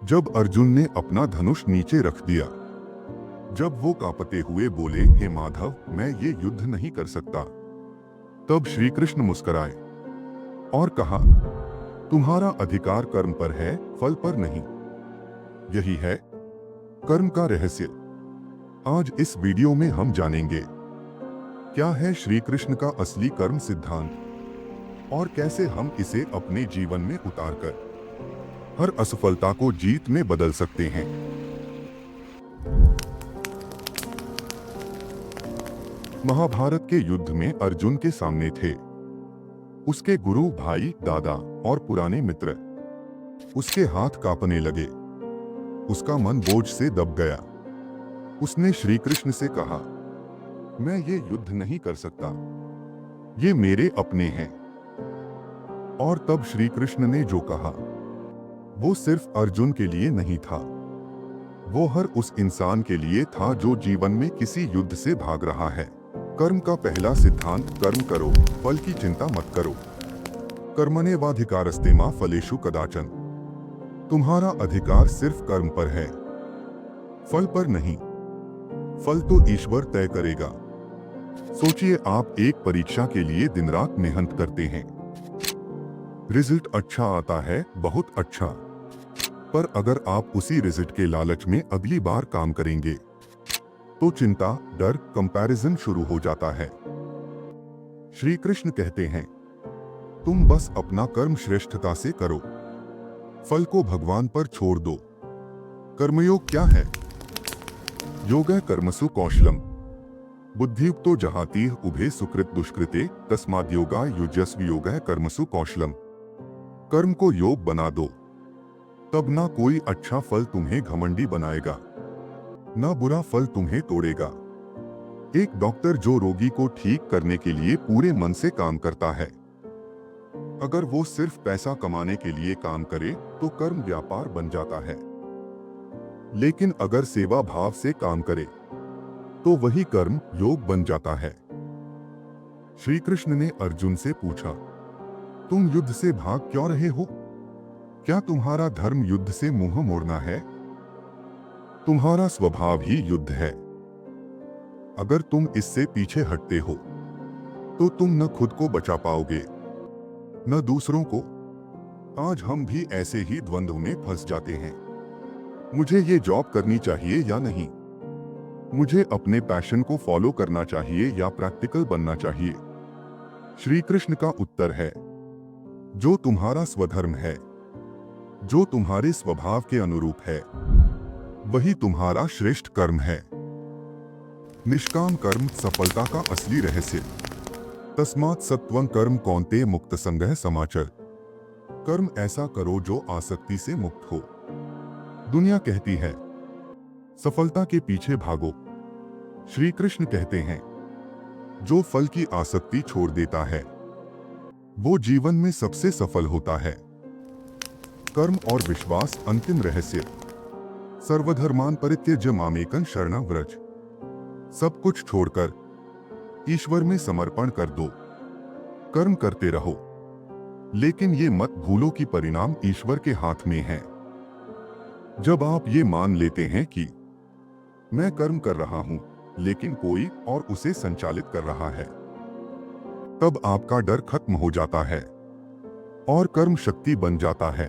जब अर्जुन ने अपना धनुष नीचे रख दिया, जब वो कांपते हुए बोले, हे माधव, मैं ये युद्ध नहीं कर सकता, तब श्री कृष्ण मुस्कुराए और कहा, तुम्हारा अधिकार कर्म पर है, फल पर नहीं। यही है कर्म का रहस्य। आज इस वीडियो में हम जानेंगे क्या है श्री कृष्ण का असली कर्म सिद्धांत और कैसे हम इसे अपने जीवन में उतारकर हर असफलता को जीत में बदल सकते हैं। महाभारत के युद्ध में अर्जुन के सामने थे उसके गुरु, भाई, दादा और पुराने मित्र। उसके हाथ कांपने लगे, उसका मन बोझ से दब गया। उसने श्री कृष्ण से कहा, मैं ये युद्ध नहीं कर सकता, ये मेरे अपने हैं। और तब श्री कृष्ण ने जो कहा वो सिर्फ अर्जुन के लिए नहीं था, वो हर उस इंसान के लिए था जो जीवन में किसी युद्ध से भाग रहा है। कर्म का पहला सिद्धांत, कर्म करो, फल की चिंता मत करो। कर्मण्येवाधिकारस्ते मा फलेषु कदाचन। तुम्हारा अधिकार सिर्फ कर्म पर है, फल पर नहीं। फल तो ईश्वर तय करेगा। सोचिए, आप एक परीक्षा के लिए दिन रात मेहनत करते हैं, रिजल्ट अच्छा आता है, बहुत अच्छा, पर अगर आप उसी रिजल्ट के लालच में अगली बार काम करेंगे तो चिंता, डर, कंपैरिजन शुरू हो जाता है। श्री कृष्ण कहते हैं, तुम बस अपना कर्म श्रेष्ठता से करो, फल को भगवान पर छोड़ दो। कर्मयोग क्या है? योगः कर्मसु कौशलम बुद्धियुक्तो जहाति उभे सुकृत दुष्कृते तस्माद्योगा युज्यस्व योगः कर्मसु कौशलम। कर्म को योग बना दो, तब ना कोई अच्छा फल तुम्हें घमंडी बनाएगा, ना बुरा फल तुम्हें तोड़ेगा। एक डॉक्टर जो रोगी को ठीक करने के लिए पूरे मन से काम करता है, अगर वो सिर्फ पैसा कमाने के लिए काम करे तो कर्म व्यापार बन जाता है। लेकिन अगर सेवा भाव से काम करे तो वही कर्म योग बन जाता है। श्री कृष्ण ने अर्जुन से पूछा, तुम युद्ध से भाग क्यों रहे हो? क्या तुम्हारा धर्म युद्ध से मुंह मोड़ना है? तुम्हारा स्वभाव ही युद्ध है। अगर तुम इससे पीछे हटते हो तो तुम न खुद को बचा पाओगे न दूसरों को। आज हम भी ऐसे ही द्वंद्व में फंस जाते हैं। मुझे ये जॉब करनी चाहिए या नहीं, मुझे अपने पैशन को फॉलो करना चाहिए या प्रैक्टिकल बनना चाहिए। श्री कृष्ण का उत्तर है, जो तुम्हारा स्वधर्म है, जो तुम्हारे स्वभाव के अनुरूप है, वही तुम्हारा श्रेष्ठ कर्म है। निष्काम कर्म सफलता का असली रहस्य। तस्मात् सत्वं कर्म कौन्तेय मुक्त संगः समाचर। कर्म ऐसा करो जो आसक्ति से मुक्त हो। दुनिया कहती है सफलता के पीछे भागो, श्री कृष्ण कहते हैं जो फल की आसक्ति छोड़ देता है वो जीवन में सबसे सफल होता है। कर्म और विश्वास अंतिम रहस्य। सर्वधर्मान् परित्यज्य मामेकं शरणं व्रज। सब कुछ छोड़कर ईश्वर में समर्पण कर दो। कर्म करते रहो, लेकिन ये मत भूलो कि परिणाम ईश्वर के हाथ में है। जब आप ये मान लेते हैं कि मैं कर्म कर रहा हूं लेकिन कोई और उसे संचालित कर रहा है, तब आपका डर खत्म हो जाता है और कर्म शक्ति बन जाता है।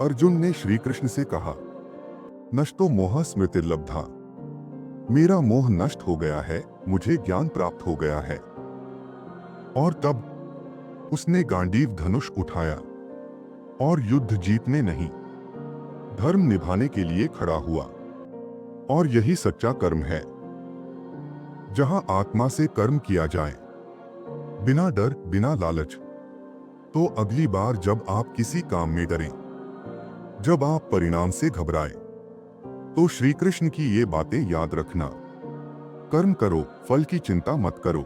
अर्जुन ने श्री कृष्ण से कहा, नष्टो मोह स्मृतिर्लब्धा। मेरा मोह नष्ट हो गया है, मुझे ज्ञान प्राप्त हो गया है। और तब उसने गांडीव धनुष उठाया और युद्ध जीतने नहीं, धर्म निभाने के लिए खड़ा हुआ। और यही सच्चा कर्म है। जहां आत्मा से कर्म किया जाए, बिना डर, बिना लालच, तो अगली बार जब आप किसी काम में डरें, जब आप परिणाम से घबराएं, तो श्री कृष्ण की ये बातें याद रखना। कर्म करो, फल की चिंता मत करो।